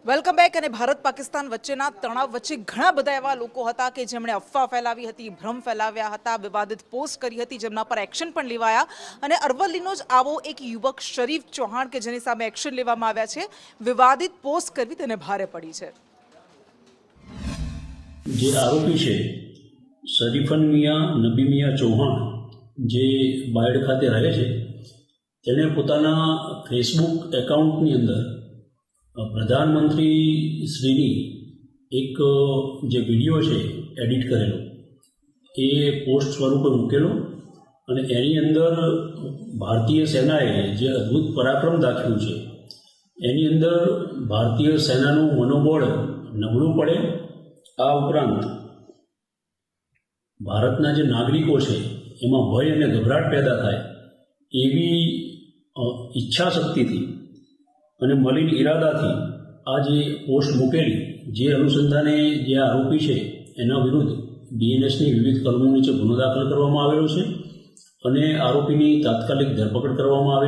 Welcome back. અને ભારત પાકિસ્તાન વચ્ચેના તણાવ વચ્ચે ઘણા બધા એવા લોકો હતા કે જેમણે અફવા ફેલાવી હતી, ભ્રમ ફેલાવ્યા હતા, વિવાદિત પોસ્ટ કરી હતી, જેમના પર એક્શન પણ લેવાયા। અને અરવલ્લીનો જ આવો એક યુવક શરીફ ચૌહાણ કે જેની સામે એક્શન લેવામાં આવ્યા છે। વિવાદિત પોસ્ટ કરવી તેને ભારે પડી છે। જે આરોપી છે શરીફન મિયા નબી મિયા ચૌહાણ, જે બાયડ ખાતે રહે છે, તેણે પોતાના ફેસબુક એકાઉન્ટની અંદર પ્રધાનમંત્રી શ્રીની એક જે વિડીયો છે એડિટ કરેલો એ પોસ્ટ સ્વરૂપે મૂકેલો અને એની અંદર ભારતીય સેનાએ જે અદ્ભુત પરાક્રમ દાખવ્યું છે એની અંદર ભારતીય સેનાનું મનોબળ નબળું પડે, આ ઉપરાંત ભારતના જે નાગરિકો છે એમાં ભય અને ગભરાટ પેદા થાય એવી ઈચ્છા શક્તિથી અને મલિન ઈરાદાથી આ જે પોસ્ટ મૂકેલી, જે અનુસંધાને જે આરોપી છે એના વિરુદ્ધ બીએનએસની વિવિધ કલમો નીચે ગુનો દાખલ કરવામાં આવેલો છે અને આરોપીની તાત્કાલિક ધરપકડ કરવામાં આવેલી।